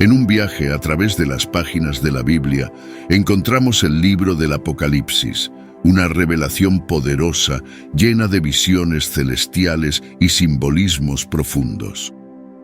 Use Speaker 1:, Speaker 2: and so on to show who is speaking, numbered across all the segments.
Speaker 1: En un viaje a través de las páginas de la Biblia, encontramos el libro del Apocalipsis, una revelación poderosa, llena de visiones celestiales y simbolismos profundos.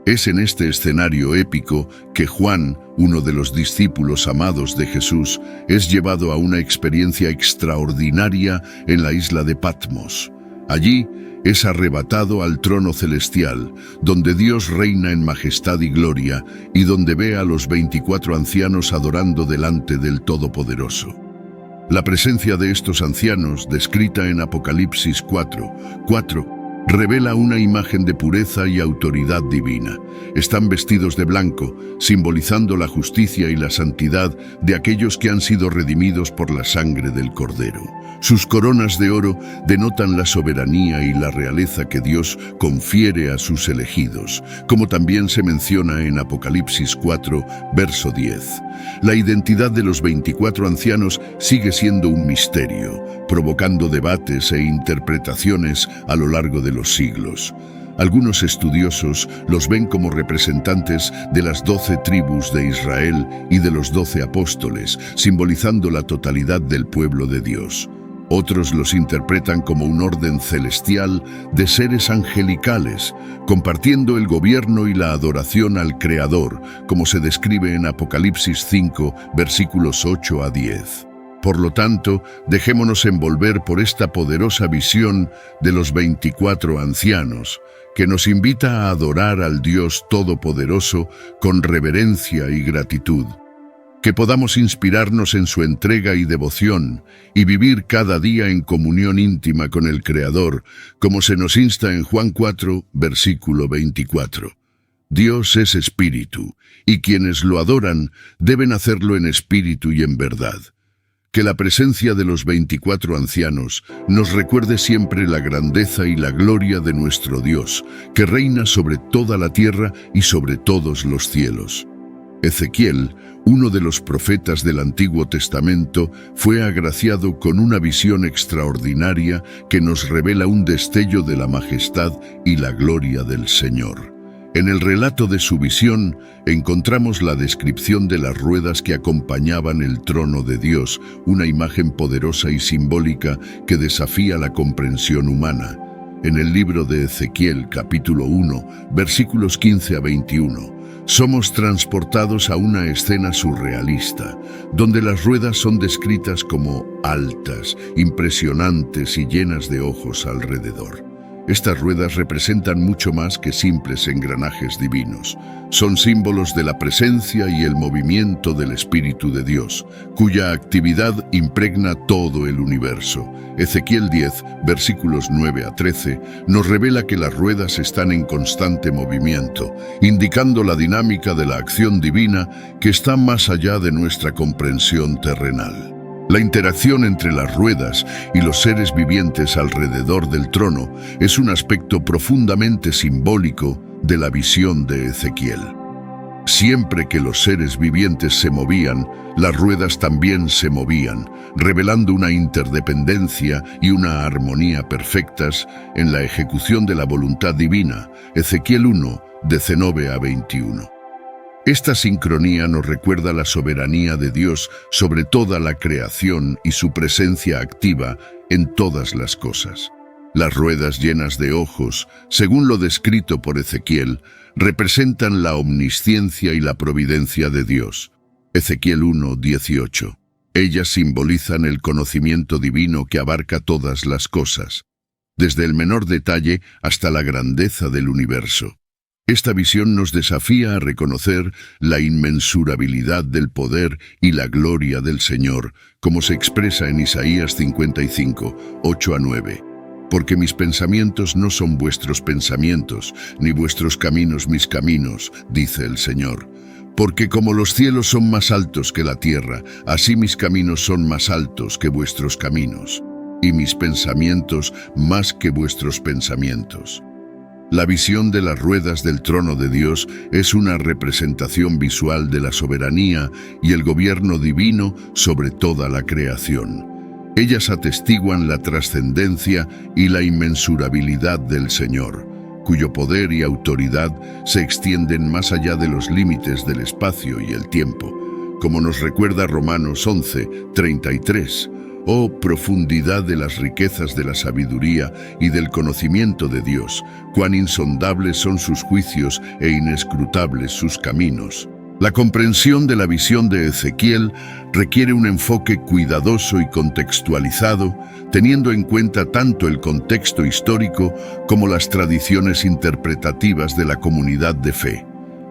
Speaker 1: Es en este escenario épico que Juan, uno de los discípulos amados de Jesús, es llevado a una experiencia extraordinaria en la isla de Patmos. Allí es arrebatado al trono celestial, donde Dios reina en majestad y gloria, y donde ve a los 24 ancianos adorando delante del Todopoderoso. La presencia de estos ancianos, descrita en Apocalipsis 4:4, revela una imagen de pureza y autoridad divina. Están vestidos de blanco, simbolizando la justicia y la santidad de aquellos que han sido redimidos por la sangre del Cordero. Sus coronas de oro denotan la soberanía y la realeza que Dios confiere a sus elegidos, como también se menciona en Apocalipsis 4, verso 10. La identidad de los 24 ancianos sigue siendo un misterio, provocando debates e interpretaciones a lo largo de los siglos. Algunos estudiosos los ven como representantes de las 12 tribus de Israel y de los 12 apóstoles, simbolizando la totalidad del pueblo de Dios. Otros los interpretan como un orden celestial de seres angelicales, compartiendo el gobierno y la adoración al Creador, como se describe en Apocalipsis 5, versículos 8 a 10. Por lo tanto, dejémonos envolver por esta poderosa visión de los 24 ancianos, que nos invita a adorar al Dios Todopoderoso con reverencia y gratitud. Que podamos inspirarnos en su entrega y devoción y vivir cada día en comunión íntima con el Creador, como se nos insta en Juan 4, versículo 24. Dios es espíritu, y quienes lo adoran deben hacerlo en espíritu y en verdad. Que la presencia de los 24 ancianos nos recuerde siempre la grandeza y la gloria de nuestro Dios, que reina sobre toda la tierra y sobre todos los cielos. Ezequiel, uno de los profetas del Antiguo Testamento, fue agraciado con una visión extraordinaria que nos revela un destello de la majestad y la gloria del Señor. En el relato de su visión encontramos la descripción de las ruedas que acompañaban el trono de Dios, una imagen poderosa y simbólica que desafía la comprensión humana. En el libro de Ezequiel, capítulo 1, versículos 15 a 21, somos transportados a una escena surrealista, donde las ruedas son descritas como altas, impresionantes y llenas de ojos alrededor. Estas ruedas representan mucho más que simples engranajes divinos. Son símbolos de la presencia y el movimiento del Espíritu de Dios, cuya actividad impregna todo el universo. Ezequiel 10, versículos 9 a 13, nos revela que las ruedas están en constante movimiento, indicando la dinámica de la acción divina que está más allá de nuestra comprensión terrenal. La interacción entre las ruedas y los seres vivientes alrededor del trono es un aspecto profundamente simbólico de la visión de Ezequiel. Siempre que los seres vivientes se movían, las ruedas también se movían, revelando una interdependencia y una armonía perfectas en la ejecución de la voluntad divina. Ezequiel 1, 19 a 21. Esta sincronía nos recuerda la soberanía de Dios sobre toda la creación y su presencia activa en todas las cosas. Las ruedas llenas de ojos, según lo descrito por Ezequiel, representan la omnisciencia y la providencia de Dios. Ezequiel 1, 18. Ellas simbolizan el conocimiento divino que abarca todas las cosas, desde el menor detalle hasta la grandeza del universo. Esta visión nos desafía a reconocer la inmensurabilidad del poder y la gloria del Señor, como se expresa en Isaías 55, 8 a 9. Porque mis pensamientos no son vuestros pensamientos, ni vuestros caminos mis caminos, dice el Señor. Porque como los cielos son más altos que la tierra, así mis caminos son más altos que vuestros caminos, y mis pensamientos más que vuestros pensamientos. La visión de las ruedas del trono de Dios es una representación visual de la soberanía y el gobierno divino sobre toda la creación. Ellas atestiguan la trascendencia y la inmensurabilidad del Señor, cuyo poder y autoridad se extienden más allá de los límites del espacio y el tiempo, como nos recuerda Romanos 11:33. Oh profundidad de las riquezas de la sabiduría y del conocimiento de Dios, cuán insondables son sus juicios e inescrutables sus caminos. La comprensión de la visión de Ezequiel requiere un enfoque cuidadoso y contextualizado, teniendo en cuenta tanto el contexto histórico como las tradiciones interpretativas de la comunidad de fe.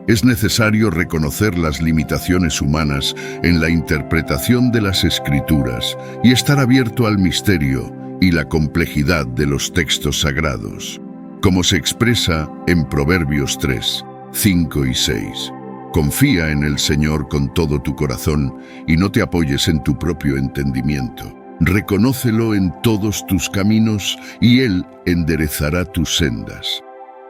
Speaker 1: Es necesario reconocer las limitaciones humanas en la interpretación de las Escrituras y estar abierto al misterio y la complejidad de los textos sagrados, como se expresa en Proverbios 3, 5 y 6. Confía en el Señor con todo tu corazón y no te apoyes en tu propio entendimiento. Reconócelo en todos tus caminos y Él enderezará tus sendas.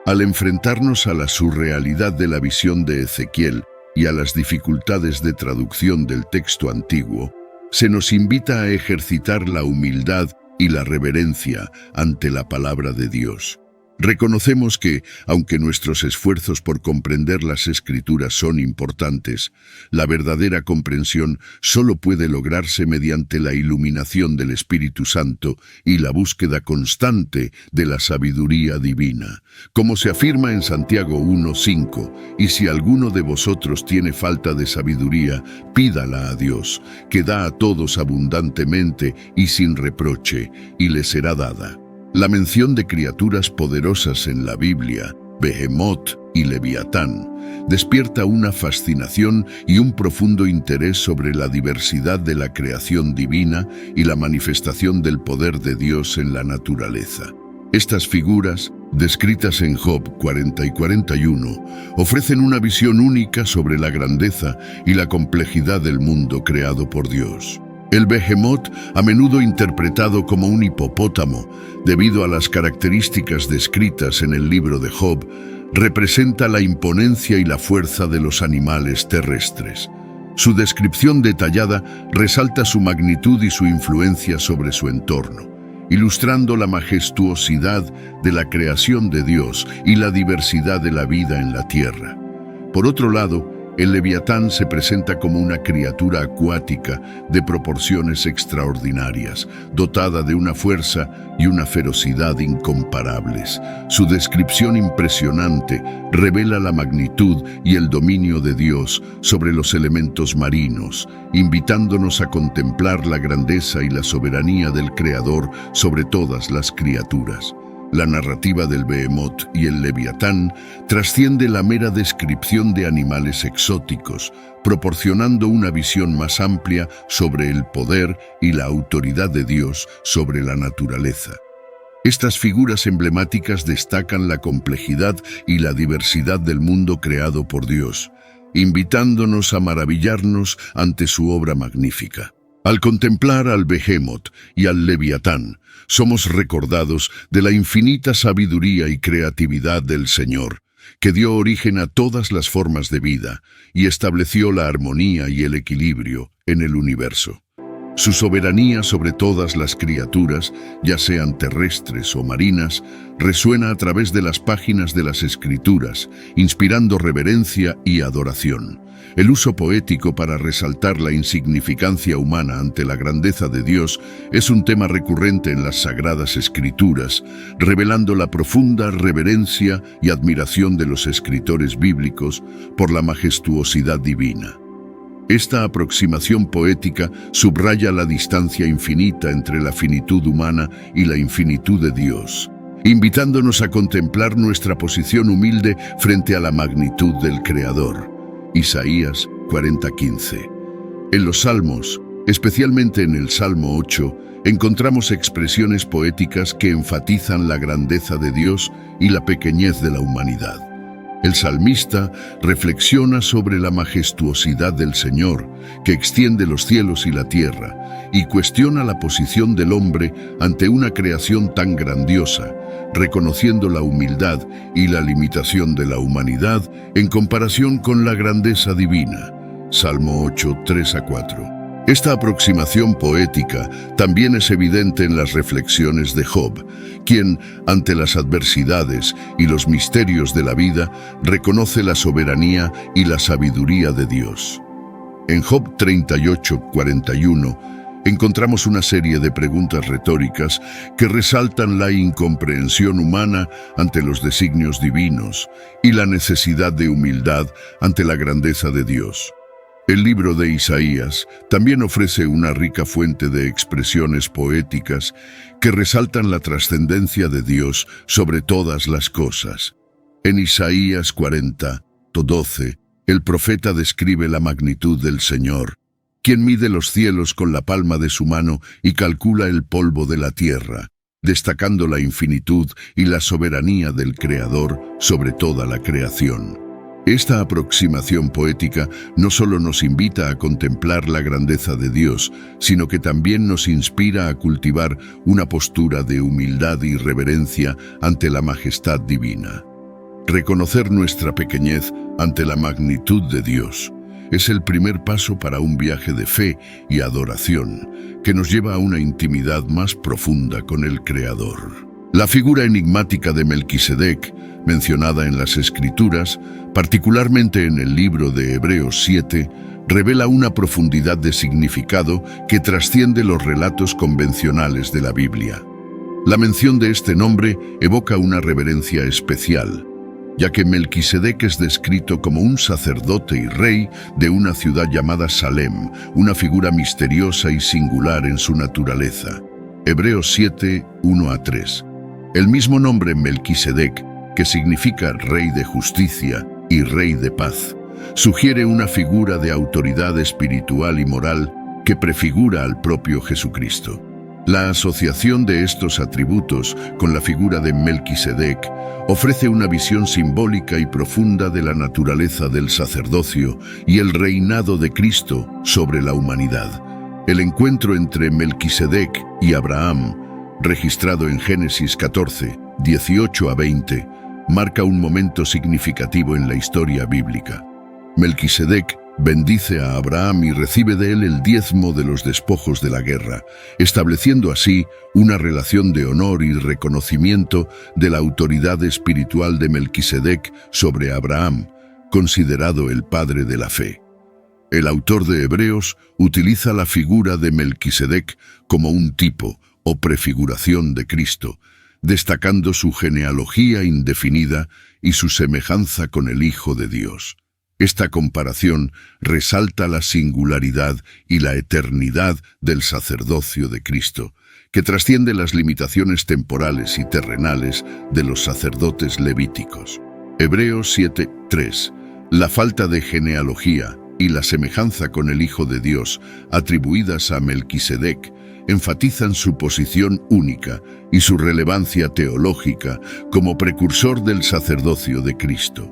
Speaker 1: Al enfrentarnos a la surrealidad de la visión de Ezequiel y a las dificultades de traducción del texto antiguo, se nos invita a ejercitar la humildad y la reverencia ante la palabra de Dios. Reconocemos que, aunque nuestros esfuerzos por comprender las Escrituras son importantes, la verdadera comprensión solo puede lograrse mediante la iluminación del Espíritu Santo y la búsqueda constante de la sabiduría divina. Como se afirma en Santiago 1:5, y si alguno de vosotros tiene falta de sabiduría, pídala a Dios, que da a todos abundantemente y sin reproche, y le será dada. La mención de criaturas poderosas en la Biblia, Behemoth y Leviatán, despierta una fascinación y un profundo interés sobre la diversidad de la creación divina y la manifestación del poder de Dios en la naturaleza. Estas figuras, descritas en Job 40 y 41, ofrecen una visión única sobre la grandeza y la complejidad del mundo creado por Dios. El Behemoth, a menudo interpretado como un hipopótamo, debido a las características descritas en el libro de Job, representa la imponencia y la fuerza de los animales terrestres. Su descripción detallada resalta su magnitud y su influencia sobre su entorno, ilustrando la majestuosidad de la creación de Dios y la diversidad de la vida en la tierra. Por otro lado, el Leviatán se presenta como una criatura acuática de proporciones extraordinarias, dotada de una fuerza y una ferocidad incomparables. Su descripción impresionante revela la magnitud y el dominio de Dios sobre los elementos marinos, invitándonos a contemplar la grandeza y la soberanía del Creador sobre todas las criaturas. La narrativa del Behemoth y el Leviatán trasciende la mera descripción de animales exóticos, proporcionando una visión más amplia sobre el poder y la autoridad de Dios sobre la naturaleza. Estas figuras emblemáticas destacan la complejidad y la diversidad del mundo creado por Dios, invitándonos a maravillarnos ante su obra magnífica. Al contemplar al Behemoth y al Leviatán, somos recordados de la infinita sabiduría y creatividad del Señor, que dio origen a todas las formas de vida y estableció la armonía y el equilibrio en el universo. Su soberanía sobre todas las criaturas, ya sean terrestres o marinas, resuena a través de las páginas de las Escrituras, inspirando reverencia y adoración. El uso poético para resaltar la insignificancia humana ante la grandeza de Dios es un tema recurrente en las Sagradas Escrituras, revelando la profunda reverencia y admiración de los escritores bíblicos por la majestuosidad divina. Esta aproximación poética subraya la distancia infinita entre la finitud humana y la infinitud de Dios, invitándonos a contemplar nuestra posición humilde frente a la magnitud del Creador. Isaías 40:15. En los Salmos, especialmente en el Salmo 8, encontramos expresiones poéticas que enfatizan la grandeza de Dios y la pequeñez de la humanidad. El salmista reflexiona sobre la majestuosidad del Señor, que extiende los cielos y la tierra, y cuestiona la posición del hombre ante una creación tan grandiosa, reconociendo la humildad y la limitación de la humanidad en comparación con la grandeza divina. Salmo 8, 3-4. Esta aproximación poética también es evidente en las reflexiones de Job, quien, ante las adversidades y los misterios de la vida, reconoce la soberanía y la sabiduría de Dios. En Job 38:41 encontramos una serie de preguntas retóricas que resaltan la incomprensión humana ante los designios divinos y la necesidad de humildad ante la grandeza de Dios. El libro de Isaías también ofrece una rica fuente de expresiones poéticas que resaltan la trascendencia de Dios sobre todas las cosas. En Isaías 40:12, el profeta describe la magnitud del Señor, quien mide los cielos con la palma de su mano y calcula el polvo de la tierra, destacando la infinitud y la soberanía del Creador sobre toda la creación. Esta aproximación poética no solo nos invita a contemplar la grandeza de Dios, sino que también nos inspira a cultivar una postura de humildad y reverencia ante la majestad divina. Reconocer nuestra pequeñez ante la magnitud de Dios es el primer paso para un viaje de fe y adoración que nos lleva a una intimidad más profunda con el Creador. La figura enigmática de Melquisedec, mencionada en las Escrituras, particularmente en el libro de Hebreos 7, revela una profundidad de significado que trasciende los relatos convencionales de la Biblia. La mención de este nombre evoca una reverencia especial, ya que Melquisedec es descrito como un sacerdote y rey de una ciudad llamada Salem, una figura misteriosa y singular en su naturaleza. Hebreos 7, 1-3. El mismo nombre Melquisedec, que significa rey de justicia y rey de paz, sugiere una figura de autoridad espiritual y moral que prefigura al propio Jesucristo. La asociación de estos atributos con la figura de Melquisedec ofrece una visión simbólica y profunda de la naturaleza del sacerdocio y el reinado de Cristo sobre la humanidad. El encuentro entre Melquisedec y Abraham, registrado en Génesis 14, 18-20, marca un momento significativo en la historia bíblica. Melquisedec bendice a Abraham y recibe de él el diezmo de los despojos de la guerra, estableciendo así una relación de honor y reconocimiento de la autoridad espiritual de Melquisedec sobre Abraham, considerado el padre de la fe. El autor de Hebreos utiliza la figura de Melquisedec como un tipo o prefiguración de Cristo, destacando su genealogía indefinida y su semejanza con el Hijo de Dios. Esta comparación resalta la singularidad y la eternidad del sacerdocio de Cristo, que trasciende las limitaciones temporales y terrenales de los sacerdotes levíticos. Hebreos 7:3. La falta de genealogía y la semejanza con el Hijo de Dios, atribuidas a Melquisedec, enfatizan su posición única y su relevancia teológica como precursor del sacerdocio de Cristo.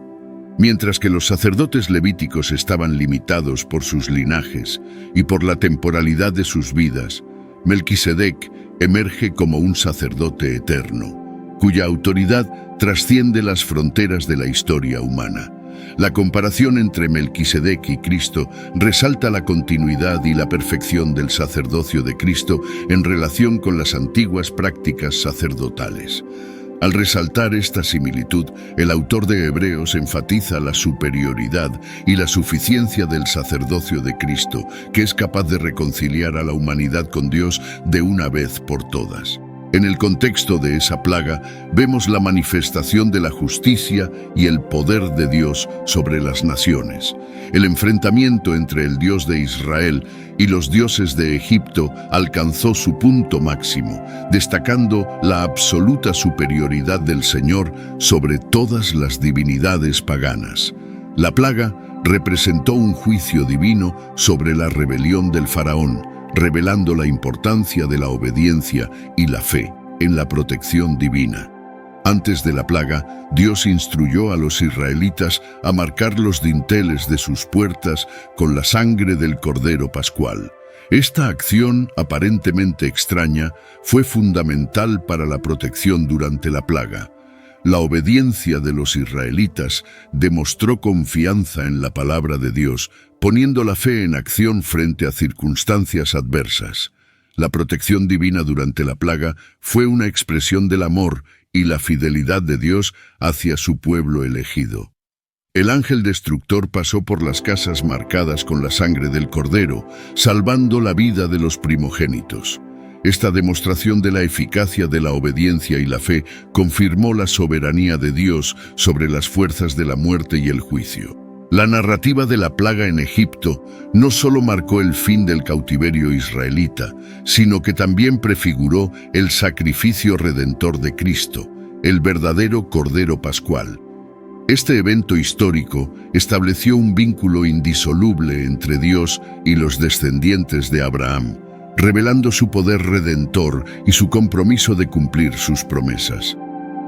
Speaker 1: Mientras que los sacerdotes levíticos estaban limitados por sus linajes y por la temporalidad de sus vidas, Melquisedec emerge como un sacerdote eterno, cuya autoridad trasciende las fronteras de la historia humana. La comparación entre Melquisedec y Cristo resalta la continuidad y la perfección del sacerdocio de Cristo en relación con las antiguas prácticas sacerdotales. Al resaltar esta similitud, el autor de Hebreos enfatiza la superioridad y la suficiencia del sacerdocio de Cristo, que es capaz de reconciliar a la humanidad con Dios de una vez por todas. En el contexto de esa plaga, vemos la manifestación de la justicia y el poder de Dios sobre las naciones. El enfrentamiento entre el Dios de Israel y los dioses de Egipto alcanzó su punto máximo, destacando la absoluta superioridad del Señor sobre todas las divinidades paganas. La plaga representó un juicio divino sobre la rebelión del faraón, revelando la importancia de la obediencia y la fe en la protección divina. Antes de la plaga, Dios instruyó a los israelitas a marcar los dinteles de sus puertas con la sangre del Cordero Pascual. Esta acción, aparentemente extraña, fue fundamental para la protección durante la plaga. La obediencia de los israelitas demostró confianza en la palabra de Dios, poniendo la fe en acción frente a circunstancias adversas. La protección divina durante la plaga fue una expresión del amor y la fidelidad de Dios hacia su pueblo elegido. El ángel destructor pasó por las casas marcadas con la sangre del cordero, salvando la vida de los primogénitos. Esta demostración de la eficacia de la obediencia y la fe confirmó la soberanía de Dios sobre las fuerzas de la muerte y el juicio. La narrativa de la plaga en Egipto no solo marcó el fin del cautiverio israelita, sino que también prefiguró el sacrificio redentor de Cristo, el verdadero Cordero Pascual. Este evento histórico estableció un vínculo indisoluble entre Dios y los descendientes de Abraham, revelando su poder redentor y su compromiso de cumplir sus promesas.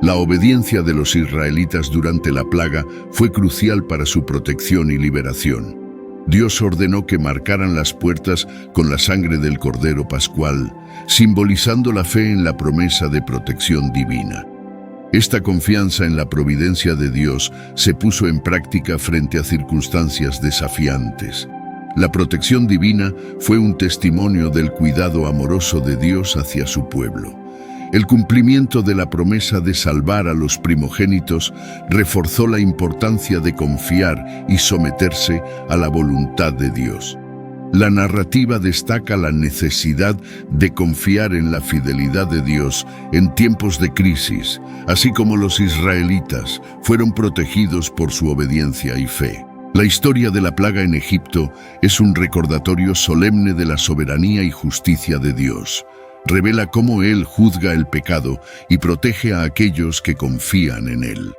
Speaker 1: La obediencia de los israelitas durante la plaga fue crucial para su protección y liberación. Dios ordenó que marcaran las puertas con la sangre del Cordero Pascual, simbolizando la fe en la promesa de protección divina. Esta confianza en la providencia de Dios se puso en práctica frente a circunstancias desafiantes. La protección divina fue un testimonio del cuidado amoroso de Dios hacia su pueblo. El cumplimiento de la promesa de salvar a los primogénitos reforzó la importancia de confiar y someterse a la voluntad de Dios. La narrativa destaca la necesidad de confiar en la fidelidad de Dios en tiempos de crisis, así como los israelitas fueron protegidos por su obediencia y fe. La historia de la plaga en Egipto es un recordatorio solemne de la soberanía y justicia de Dios. Revela cómo Él juzga el pecado y protege a aquellos que confían en Él.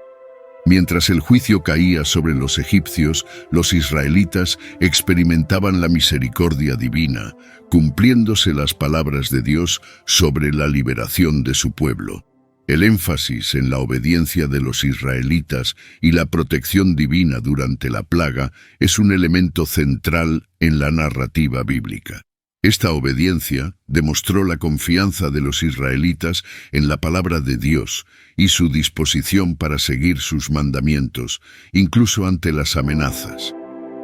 Speaker 1: Mientras el juicio caía sobre los egipcios, los israelitas experimentaban la misericordia divina, cumpliéndose las palabras de Dios sobre la liberación de su pueblo. El énfasis en la obediencia de los israelitas y la protección divina durante la plaga es un elemento central en la narrativa bíblica. Esta obediencia demostró la confianza de los israelitas en la palabra de Dios y su disposición para seguir sus mandamientos, incluso ante las amenazas.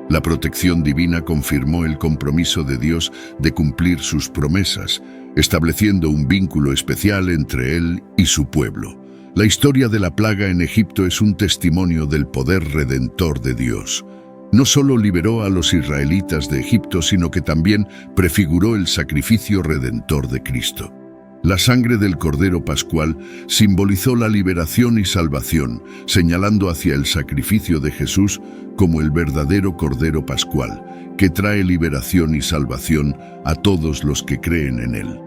Speaker 1: La protección divina confirmó el compromiso de Dios de cumplir sus promesas, estableciendo un vínculo especial entre Él y su pueblo. La historia de la plaga en Egipto es un testimonio del poder redentor de Dios. No solo liberó a los israelitas de Egipto, sino que también prefiguró el sacrificio redentor de Cristo. La sangre del Cordero Pascual simbolizó la liberación y salvación, señalando hacia el sacrificio de Jesús como el verdadero Cordero Pascual, que trae liberación y salvación a todos los que creen en Él.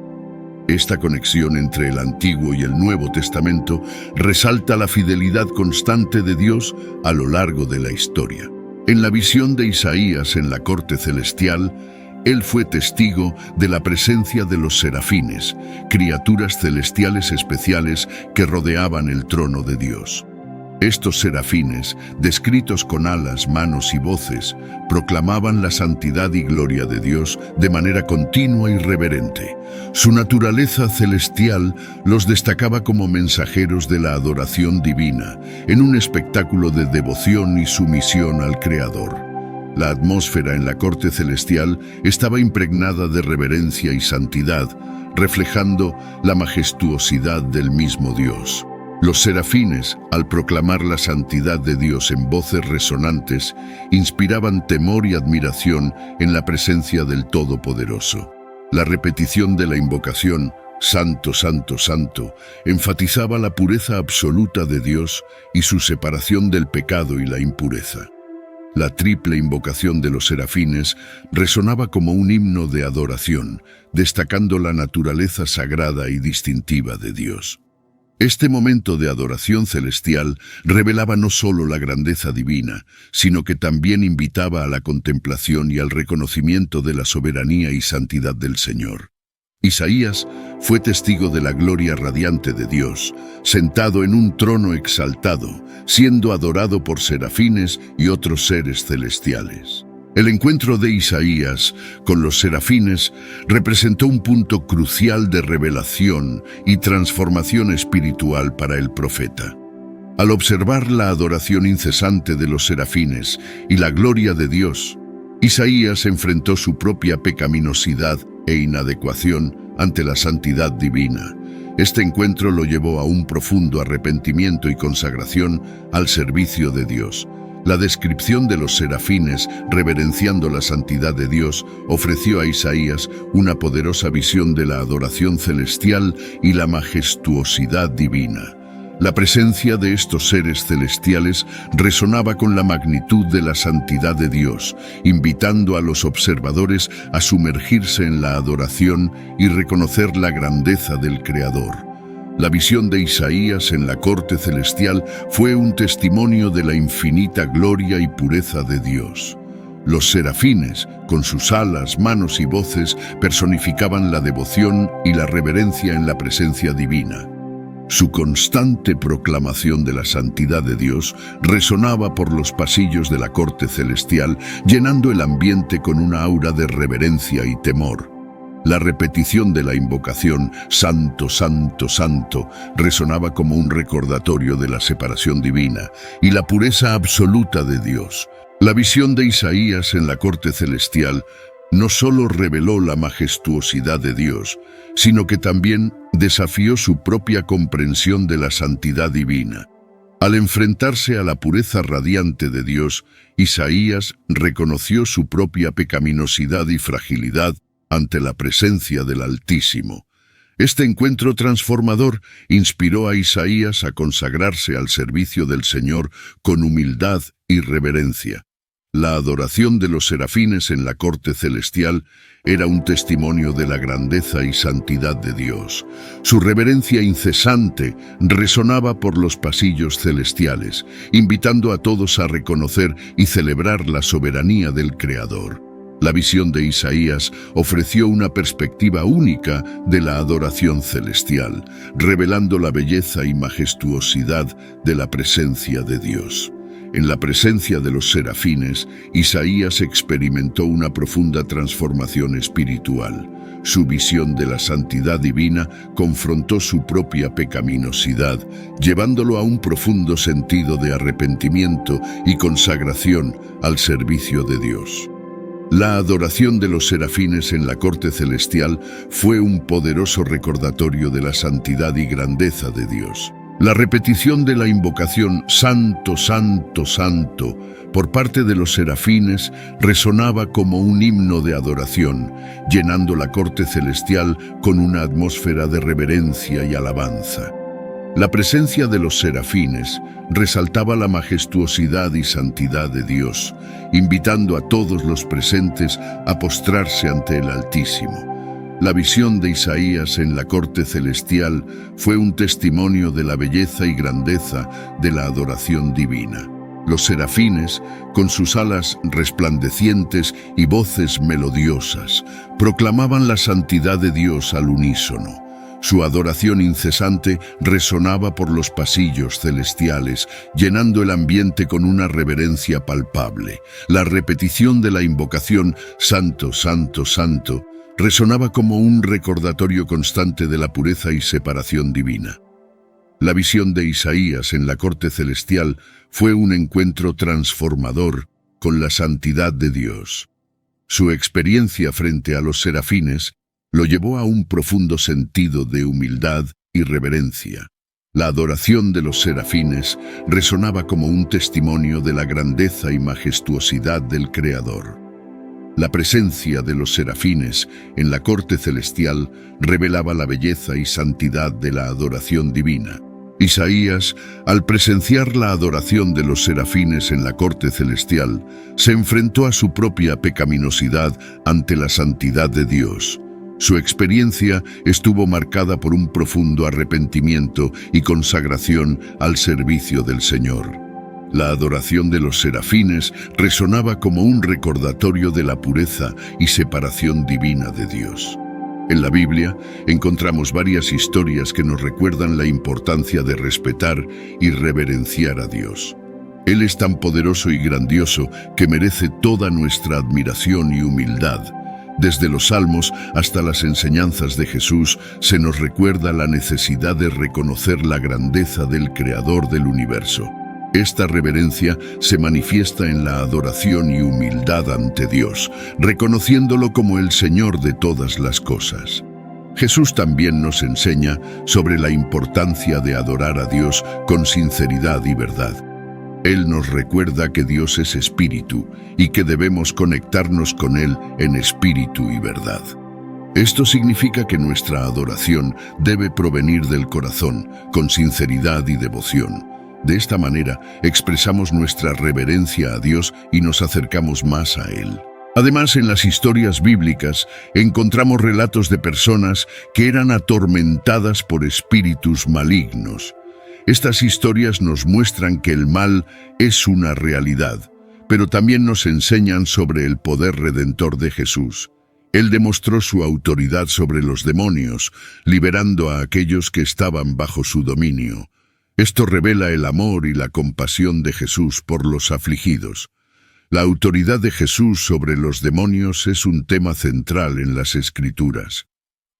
Speaker 1: Esta conexión entre el Antiguo y el Nuevo Testamento resalta la fidelidad constante de Dios a lo largo de la historia. En la visión de Isaías en la corte celestial, él fue testigo de la presencia de los serafines, criaturas celestiales especiales que rodeaban el trono de Dios. Estos serafines, descritos con alas, manos y voces, proclamaban la santidad y gloria de Dios de manera continua y reverente. Su naturaleza celestial los destacaba como mensajeros de la adoración divina, en un espectáculo de devoción y sumisión al Creador. La atmósfera en la corte celestial estaba impregnada de reverencia y santidad, reflejando la majestuosidad del mismo Dios. Los serafines, al proclamar la santidad de Dios en voces resonantes, inspiraban temor y admiración en la presencia del Todopoderoso. La repetición de la invocación, Santo, Santo, Santo, enfatizaba la pureza absoluta de Dios y su separación del pecado y la impureza. La triple invocación de los serafines resonaba como un himno de adoración, destacando la naturaleza sagrada y distintiva de Dios. Este momento de adoración celestial revelaba no solo la grandeza divina, sino que también invitaba a la contemplación y al reconocimiento de la soberanía y santidad del Señor. Isaías fue testigo de la gloria radiante de Dios, sentado en un trono exaltado, siendo adorado por serafines y otros seres celestiales. El encuentro de Isaías con los serafines representó un punto crucial de revelación y transformación espiritual para el profeta. Al observar la adoración incesante de los serafines y la gloria de Dios, Isaías enfrentó su propia pecaminosidad e inadecuación ante la santidad divina. Este encuentro lo llevó a un profundo arrepentimiento y consagración al servicio de Dios. La descripción de los serafines reverenciando la santidad de Dios ofreció a Isaías una poderosa visión de la adoración celestial y la majestuosidad divina. La presencia de estos seres celestiales resonaba con la magnitud de la santidad de Dios, invitando a los observadores a sumergirse en la adoración y reconocer la grandeza del Creador. La visión de Isaías en la corte celestial fue un testimonio de la infinita gloria y pureza de Dios. Los serafines, con sus alas, manos y voces, personificaban la devoción y la reverencia en la presencia divina. Su constante proclamación de la santidad de Dios resonaba por los pasillos de la corte celestial, llenando el ambiente con una aura de reverencia y temor. La repetición de la invocación «Santo, Santo, Santo» resonaba como un recordatorio de la separación divina y la pureza absoluta de Dios. La visión de Isaías en la corte celestial no solo reveló la majestuosidad de Dios, sino que también desafió su propia comprensión de la santidad divina. Al enfrentarse a la pureza radiante de Dios, Isaías reconoció su propia pecaminosidad y fragilidad ante la presencia del Altísimo. Este encuentro transformador inspiró a Isaías a consagrarse al servicio del Señor con humildad y reverencia. La adoración de los serafines en la corte celestial era un testimonio de la grandeza y santidad de Dios. Su reverencia incesante resonaba por los pasillos celestiales, invitando a todos a reconocer y celebrar la soberanía del Creador. La visión de Isaías ofreció una perspectiva única de la adoración celestial, revelando la belleza y majestuosidad de la presencia de Dios. En la presencia de los serafines, Isaías experimentó una profunda transformación espiritual. Su visión de la santidad divina confrontó su propia pecaminosidad, llevándolo a un profundo sentido de arrepentimiento y consagración al servicio de Dios. La adoración de los serafines en la corte celestial fue un poderoso recordatorio de la santidad y grandeza de Dios. La repetición de la invocación «Santo, Santo, Santo» por parte de los serafines resonaba como un himno de adoración, llenando la corte celestial con una atmósfera de reverencia y alabanza. La presencia de los serafines resaltaba la majestuosidad y santidad de Dios, invitando a todos los presentes a postrarse ante el Altísimo. La visión de Isaías en la corte celestial fue un testimonio de la belleza y grandeza de la adoración divina. Los serafines, con sus alas resplandecientes y voces melodiosas, proclamaban la santidad de Dios al unísono. Su adoración incesante resonaba por los pasillos celestiales, llenando el ambiente con una reverencia palpable. La repetición de la invocación «Santo, Santo, Santo» resonaba como un recordatorio constante de la pureza y separación divina. La visión de Isaías en la corte celestial fue un encuentro transformador con la santidad de Dios. Su experiencia frente a los serafines lo llevó a un profundo sentido de humildad y reverencia. La adoración de los serafines resonaba como un testimonio de la grandeza y majestuosidad del Creador. La presencia de los serafines en la corte celestial revelaba la belleza y santidad de la adoración divina. Isaías, al presenciar la adoración de los serafines en la corte celestial, se enfrentó a su propia pecaminosidad ante la santidad de Dios. Su experiencia estuvo marcada por un profundo arrepentimiento y consagración al servicio del Señor. La adoración de los serafines resonaba como un recordatorio de la pureza y separación divina de Dios. En la Biblia encontramos varias historias que nos recuerdan la importancia de respetar y reverenciar a Dios. Él es tan poderoso y grandioso que merece toda nuestra admiración y humildad. Desde los Salmos hasta las enseñanzas de Jesús se nos recuerda la necesidad de reconocer la grandeza del Creador del universo. Esta reverencia se manifiesta en la adoración y humildad ante Dios, reconociéndolo como el Señor de todas las cosas. Jesús también nos enseña sobre la importancia de adorar a Dios con sinceridad y verdad. Él nos recuerda que Dios es espíritu y que debemos conectarnos con Él en espíritu y verdad. Esto significa que nuestra adoración debe provenir del corazón, con sinceridad y devoción. De esta manera, expresamos nuestra reverencia a Dios y nos acercamos más a Él. Además, en las historias bíblicas encontramos relatos de personas que eran atormentadas por espíritus malignos. Estas historias nos muestran que el mal es una realidad, pero también nos enseñan sobre el poder redentor de Jesús. Él demostró su autoridad sobre los demonios, liberando a aquellos que estaban bajo su dominio. Esto revela el amor y la compasión de Jesús por los afligidos. La autoridad de Jesús sobre los demonios es un tema central en las Escrituras.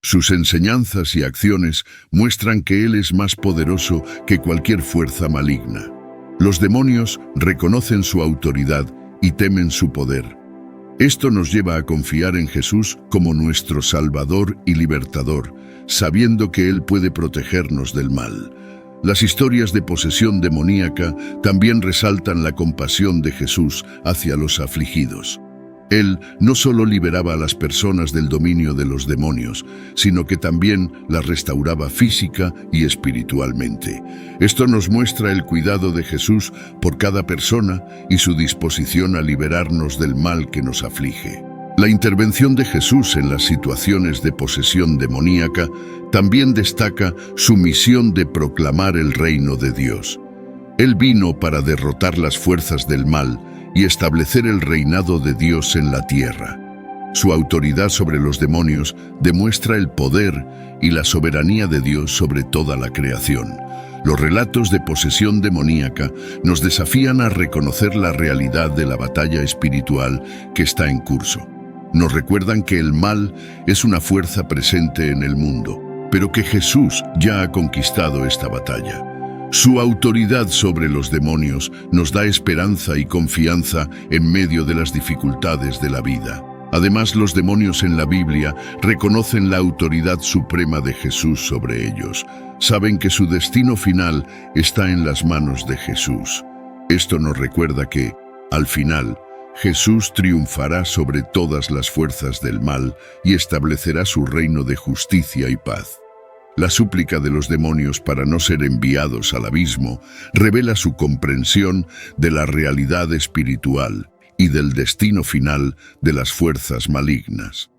Speaker 1: Sus enseñanzas y acciones muestran que Él es más poderoso que cualquier fuerza maligna. Los demonios reconocen su autoridad y temen su poder. Esto nos lleva a confiar en Jesús como nuestro Salvador y Libertador, sabiendo que Él puede protegernos del mal. Las historias de posesión demoníaca también resaltan la compasión de Jesús hacia los afligidos. Él no solo liberaba a las personas del dominio de los demonios, sino que también las restauraba física y espiritualmente. Esto nos muestra el cuidado de Jesús por cada persona y su disposición a liberarnos del mal que nos aflige. La intervención de Jesús en las situaciones de posesión demoníaca también destaca su misión de proclamar el reino de Dios. Él vino para derrotar las fuerzas del mal y establecer el reinado de Dios en la tierra. Su autoridad sobre los demonios demuestra el poder y la soberanía de Dios sobre toda la creación. Los relatos de posesión demoníaca nos desafían a reconocer la realidad de la batalla espiritual que está en curso. Nos recuerdan que el mal es una fuerza presente en el mundo, pero que Jesús ya ha conquistado esta batalla. Su autoridad sobre los demonios nos da esperanza y confianza en medio de las dificultades de la vida. Además, los demonios en la Biblia reconocen la autoridad suprema de Jesús sobre ellos. Saben que su destino final está en las manos de Jesús. Esto nos recuerda que, al final, Jesús triunfará sobre todas las fuerzas del mal y establecerá su reino de justicia y paz. La súplica de los demonios para no ser enviados al abismo revela su comprensión de la realidad espiritual y del destino final de las fuerzas malignas.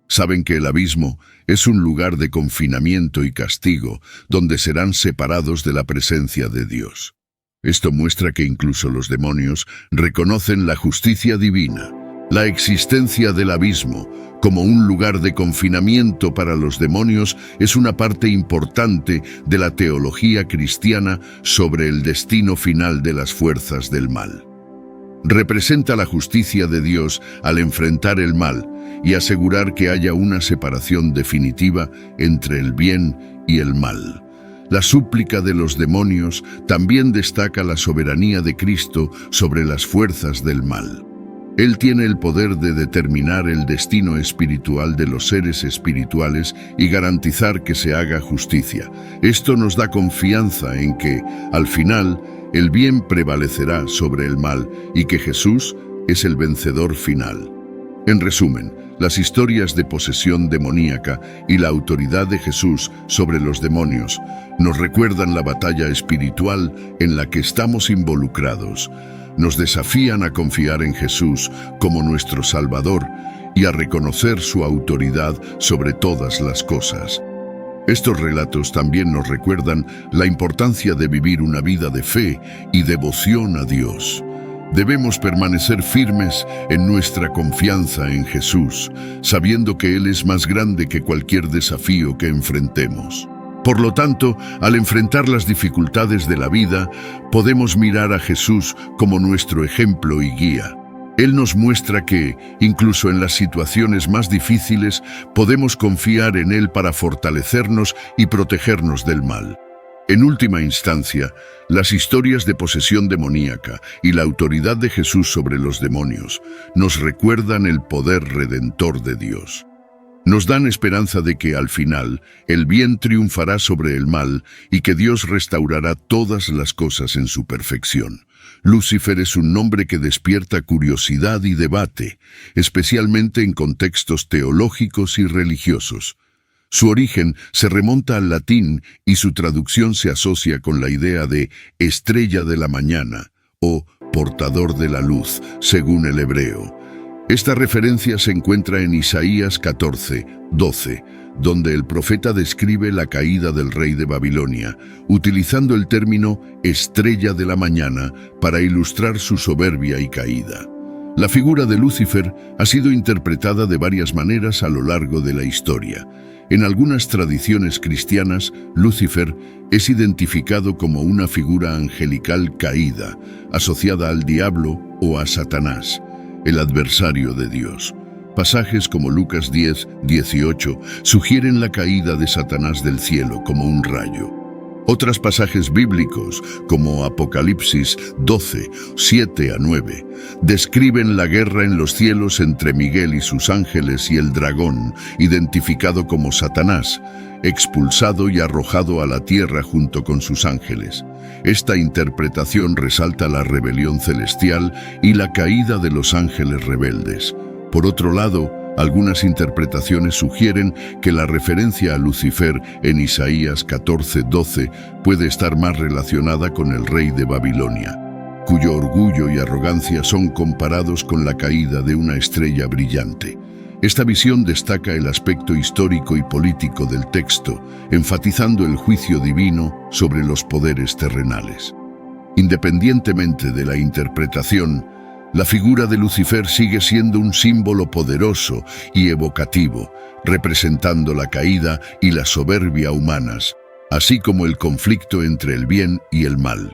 Speaker 1: Saben que el abismo es un lugar de confinamiento y castigo donde serán separados de la presencia de Dios. Esto muestra que incluso los demonios reconocen la justicia divina. La existencia del abismo como un lugar de confinamiento para los demonios es una parte importante de la teología cristiana sobre el destino final de las fuerzas del mal. Representa la justicia de Dios al enfrentar el mal y asegurar que haya una separación definitiva entre el bien y el mal. La súplica de los demonios también destaca la soberanía de Cristo sobre las fuerzas del mal. Él tiene el poder de determinar el destino espiritual de los seres espirituales y garantizar que se haga justicia. Esto nos da confianza en que, al final, el bien prevalecerá sobre el mal y que Jesús es el vencedor final. En resumen, las historias de posesión demoníaca y la autoridad de Jesús sobre los demonios nos recuerdan la batalla espiritual en la que estamos involucrados. Nos desafían a confiar en Jesús como nuestro Salvador y a reconocer su autoridad sobre todas las cosas. Estos relatos también nos recuerdan la importancia de vivir una vida de fe y devoción a Dios. Debemos permanecer firmes en nuestra confianza en Jesús, sabiendo que Él es más grande que cualquier desafío que enfrentemos. Por lo tanto, al enfrentar las dificultades de la vida, podemos mirar a Jesús como nuestro ejemplo y guía. Él nos muestra que, incluso en las situaciones más difíciles, podemos confiar en Él para fortalecernos y protegernos del mal. En última instancia, las historias de posesión demoníaca y la autoridad de Jesús sobre los demonios nos recuerdan el poder redentor de Dios. Nos dan esperanza de que, al final, el bien triunfará sobre el mal y que Dios restaurará todas las cosas en su perfección. Lucifer es un nombre que despierta curiosidad y debate, especialmente en contextos teológicos y religiosos. Su origen se remonta al latín y su traducción se asocia con la idea de estrella de la mañana o portador de la luz, según el hebreo. Esta referencia se encuentra en Isaías 14, 12, donde el profeta describe la caída del rey de Babilonia, utilizando el término estrella de la mañana para ilustrar su soberbia y caída. La figura de Lucifer ha sido interpretada de varias maneras a lo largo de la historia. En algunas tradiciones cristianas, Lucifer es identificado como una figura angelical caída, asociada al diablo o a Satanás, el adversario de Dios. Pasajes como Lucas 10, 18 sugieren la caída de Satanás del cielo como un rayo. Otros pasajes bíblicos, como Apocalipsis 12, 7 a 9, describen la guerra en los cielos entre Miguel y sus ángeles y el dragón, identificado como Satanás, expulsado y arrojado a la tierra junto con sus ángeles. Esta interpretación resalta la rebelión celestial y la caída de los ángeles rebeldes. Por otro lado, algunas interpretaciones sugieren que la referencia a Lucifer en Isaías 14:12 puede estar más relacionada con el rey de Babilonia, cuyo orgullo y arrogancia son comparados con la caída de una estrella brillante. Esta visión destaca el aspecto histórico y político del texto, enfatizando el juicio divino sobre los poderes terrenales. Independientemente de la interpretación, la figura de Lucifer sigue siendo un símbolo poderoso y evocativo, representando la caída y la soberbia humanas, así como el conflicto entre el bien y el mal.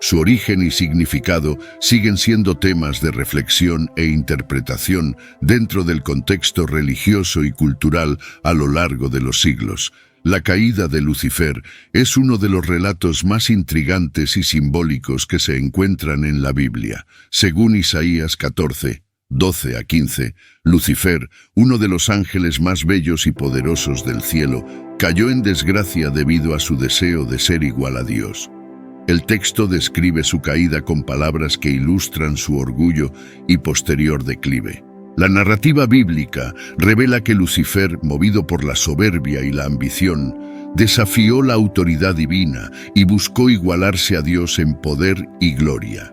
Speaker 1: Su origen y significado siguen siendo temas de reflexión e interpretación dentro del contexto religioso y cultural a lo largo de los siglos. La caída de Lucifer es uno de los relatos más intrigantes y simbólicos que se encuentran en la Biblia. Según Isaías 14, 12 a 15, Lucifer, uno de los ángeles más bellos y poderosos del cielo, cayó en desgracia debido a su deseo de ser igual a Dios. El texto describe su caída con palabras que ilustran su orgullo y posterior declive. La narrativa bíblica revela que Lucifer, movido por la soberbia y la ambición, desafió la autoridad divina y buscó igualarse a Dios en poder y gloria.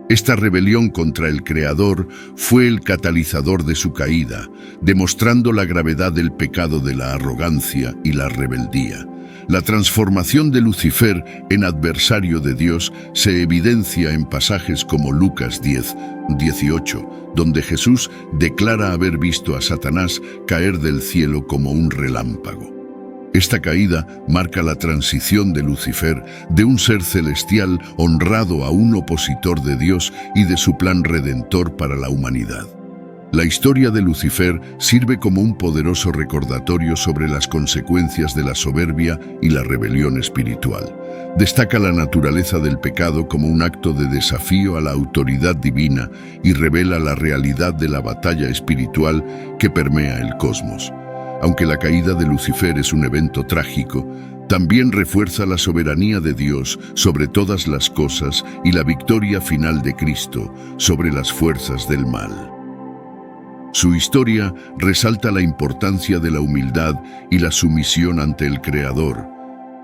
Speaker 1: Esta rebelión contra el Creador fue el catalizador de su caída, demostrando la gravedad del pecado de la arrogancia y la rebeldía. La transformación de Lucifer en adversario de Dios se evidencia en pasajes como Lucas 10, 18, donde Jesús declara haber visto a Satanás caer del cielo como un relámpago. Esta caída marca la transición de Lucifer de un ser celestial honrado a un opositor de Dios y de su plan redentor para la humanidad. La historia de Lucifer sirve como un poderoso recordatorio sobre las consecuencias de la soberbia y la rebelión espiritual. Destaca la naturaleza del pecado como un acto de desafío a la autoridad divina y revela la realidad de la batalla espiritual que permea el cosmos. Aunque la caída de Lucifer es un evento trágico, también refuerza la soberanía de Dios sobre todas las cosas y la victoria final de Cristo sobre las fuerzas del mal. Su historia resalta la importancia de la humildad y la sumisión ante el Creador,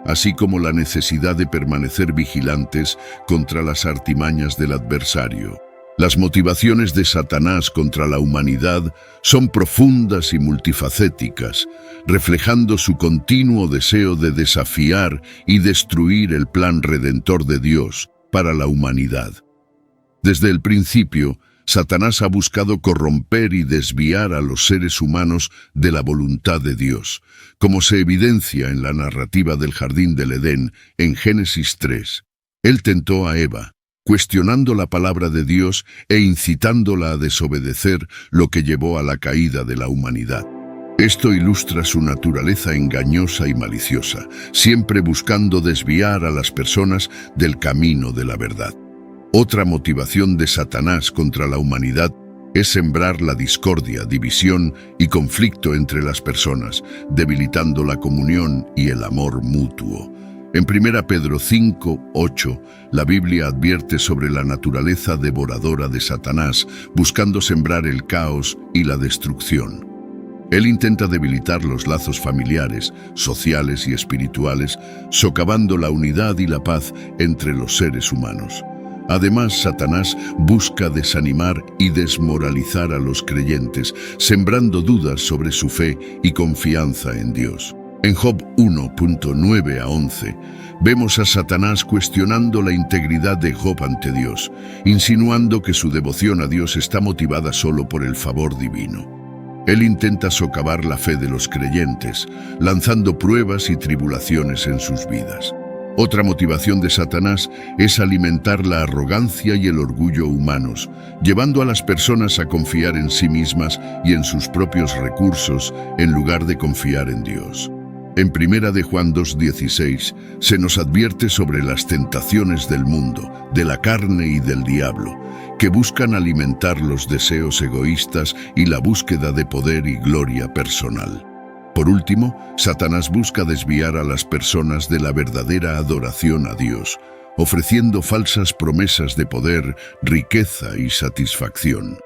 Speaker 1: así como la necesidad de permanecer vigilantes contra las artimañas del adversario. Las motivaciones de Satanás contra la humanidad son profundas y multifacéticas, reflejando su continuo deseo de desafiar y destruir el plan redentor de Dios para la humanidad. Desde el principio, Satanás ha buscado corromper y desviar a los seres humanos de la voluntad de Dios, como se evidencia en la narrativa del Jardín del Edén en Génesis 3. Él tentó a Eva, cuestionando la palabra de Dios e incitándola a desobedecer, lo que llevó a la caída de la humanidad. Esto ilustra su naturaleza engañosa y maliciosa, siempre buscando desviar a las personas del camino de la verdad. Otra motivación de Satanás contra la humanidad es sembrar la discordia, división y conflicto entre las personas, debilitando la comunión y el amor mutuo. En 1 Pedro 5:8, la Biblia advierte sobre la naturaleza devoradora de Satanás, buscando sembrar el caos y la destrucción. Él intenta debilitar los lazos familiares, sociales y espirituales, socavando la unidad y la paz entre los seres humanos. Además, Satanás busca desanimar y desmoralizar a los creyentes, sembrando dudas sobre su fe y confianza en Dios. En Job 1:9-11, vemos a Satanás cuestionando la integridad de Job ante Dios, insinuando que su devoción a Dios está motivada solo por el favor divino. Él intenta socavar la fe de los creyentes, lanzando pruebas y tribulaciones en sus vidas. Otra motivación de Satanás es alimentar la arrogancia y el orgullo humanos, llevando a las personas a confiar en sí mismas y en sus propios recursos en lugar de confiar en Dios. En 1 de Juan 2:16 se nos advierte sobre las tentaciones del mundo, de la carne y del diablo, que buscan alimentar los deseos egoístas y la búsqueda de poder y gloria personal. Por último, Satanás busca desviar a las personas de la verdadera adoración a Dios, ofreciendo falsas promesas de poder, riqueza y satisfacción.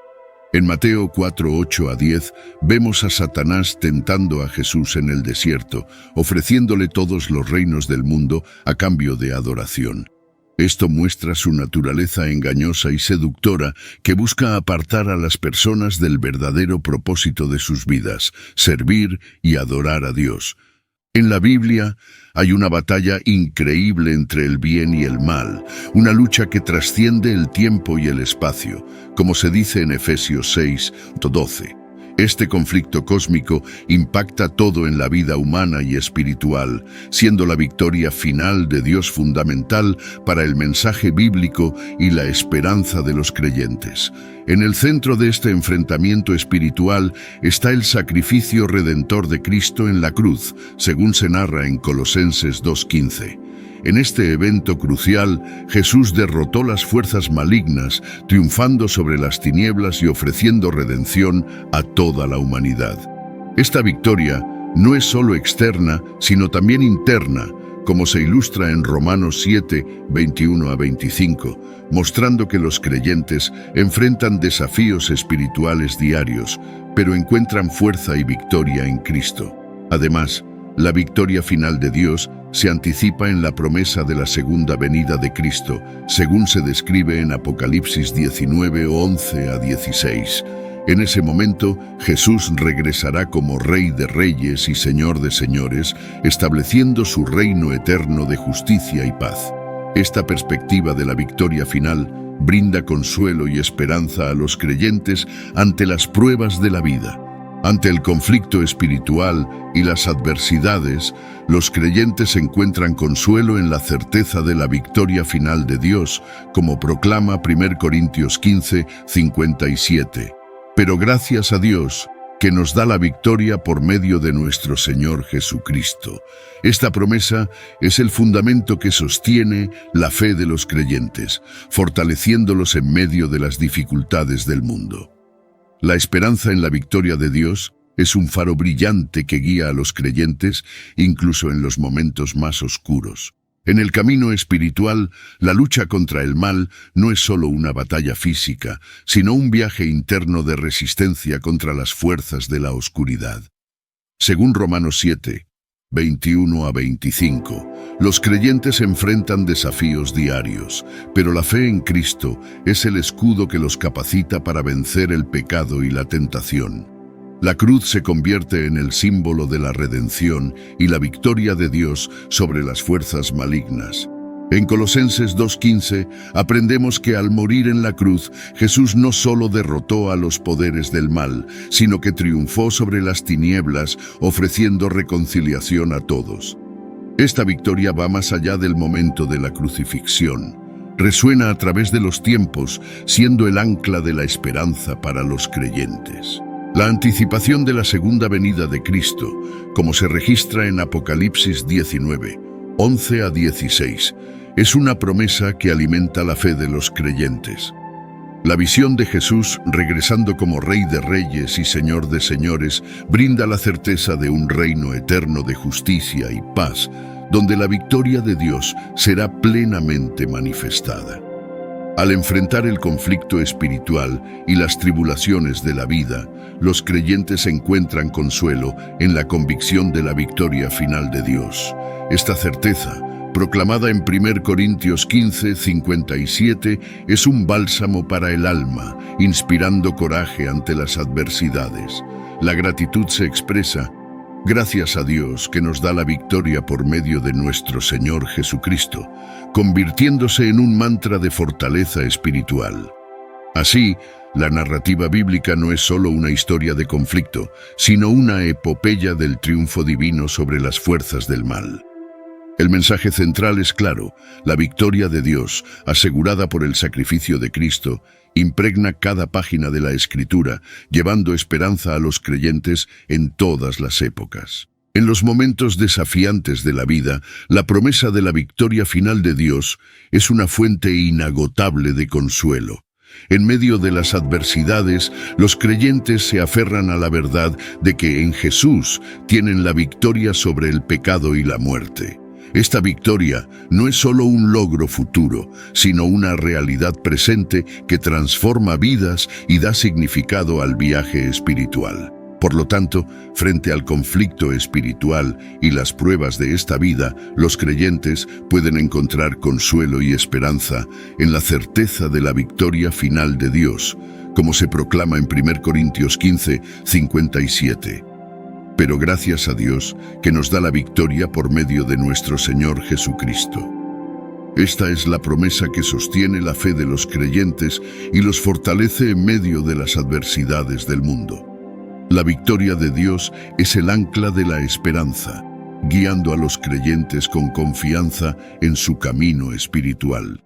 Speaker 1: En Mateo 4:8-10 vemos a Satanás tentando a Jesús en el desierto, ofreciéndole todos los reinos del mundo a cambio de adoración. Esto muestra su naturaleza engañosa y seductora que busca apartar a las personas del verdadero propósito de sus vidas, servir y adorar a Dios. En la Biblia hay una batalla increíble entre el bien y el mal, una lucha que trasciende el tiempo y el espacio, como se dice en Efesios 6:12. Este conflicto cósmico impacta todo en la vida humana y espiritual, siendo la victoria final de Dios fundamental para el mensaje bíblico y la esperanza de los creyentes. En el centro de este enfrentamiento espiritual está el sacrificio redentor de Cristo en la cruz, según se narra en Colosenses 2:15. En este evento crucial, Jesús derrotó las fuerzas malignas, triunfando sobre las tinieblas y ofreciendo redención a toda la humanidad. Esta victoria no es solo externa, sino también interna, como se ilustra en Romanos 7:21-25, mostrando que los creyentes enfrentan desafíos espirituales diarios, pero encuentran fuerza y victoria en Cristo. Además, la victoria final de Dios se anticipa en la promesa de la segunda venida de Cristo, según se describe en Apocalipsis 19:11-16. En ese momento, Jesús regresará como Rey de Reyes y Señor de Señores, estableciendo su reino eterno de justicia y paz. Esta perspectiva de la victoria final brinda consuelo y esperanza a los creyentes ante las pruebas de la vida. Ante el conflicto espiritual y las adversidades, los creyentes encuentran consuelo en la certeza de la victoria final de Dios, como proclama 1 Corintios 15:57. Pero gracias a Dios, que nos da la victoria por medio de nuestro Señor Jesucristo. Esta promesa es el fundamento que sostiene la fe de los creyentes, fortaleciéndolos en medio de las dificultades del mundo. La esperanza en la victoria de Dios es un faro brillante que guía a los creyentes incluso en los momentos más oscuros. En el camino espiritual, la lucha contra el mal no es solo una batalla física, sino un viaje interno de resistencia contra las fuerzas de la oscuridad. Según Romanos 7:21-25, los creyentes enfrentan desafíos diarios, pero la fe en Cristo es el escudo que los capacita para vencer el pecado y la tentación. La cruz se convierte en el símbolo de la redención y la victoria de Dios sobre las fuerzas malignas. En Colosenses 2:15 aprendemos que al morir en la cruz, Jesús no solo derrotó a los poderes del mal, sino que triunfó sobre las tinieblas, ofreciendo reconciliación a todos. Esta victoria va más allá del momento de la crucifixión. resuena a través de los tiempos, siendo el ancla de la esperanza para los creyentes. La anticipación de la segunda venida de Cristo, como se registra en Apocalipsis 19, 11 a 16, es una promesa que alimenta la fe de los creyentes. La visión de Jesús regresando como Rey de Reyes y Señor de Señores brinda la certeza de un reino eterno de justicia y paz, donde la victoria de Dios será plenamente manifestada. Al enfrentar el conflicto espiritual y las tribulaciones de la vida, los creyentes encuentran consuelo en la convicción de la victoria final de Dios. Esta certeza, proclamada en 1 Corintios 15, 57, es un bálsamo para el alma, inspirando coraje ante las adversidades. La gratitud se expresa: gracias a Dios que nos da la victoria por medio de nuestro Señor Jesucristo, convirtiéndose en un mantra de fortaleza espiritual. Así, la narrativa bíblica no es solo una historia de conflicto, sino una epopeya del triunfo divino sobre las fuerzas del mal. El mensaje central es claro: la victoria de Dios, asegurada por el sacrificio de Cristo, impregna cada página de la Escritura, llevando esperanza a los creyentes en todas las épocas. En los momentos desafiantes de la vida, la promesa de la victoria final de Dios es una fuente inagotable de consuelo. En medio de las adversidades, los creyentes se aferran a la verdad de que en Jesús tienen la victoria sobre el pecado y la muerte. Esta victoria no es solo un logro futuro, sino una realidad presente que transforma vidas y da significado al viaje espiritual. Por lo tanto, frente al conflicto espiritual y las pruebas de esta vida, los creyentes pueden encontrar consuelo y esperanza en la certeza de la victoria final de Dios, como se proclama en 1 Corintios 15, 57. Pero gracias a Dios que nos da la victoria por medio de nuestro Señor Jesucristo. Esta es la promesa que sostiene la fe de los creyentes y los fortalece en medio de las adversidades del mundo. La victoria de Dios es el ancla de la esperanza, guiando a los creyentes con confianza en su camino espiritual.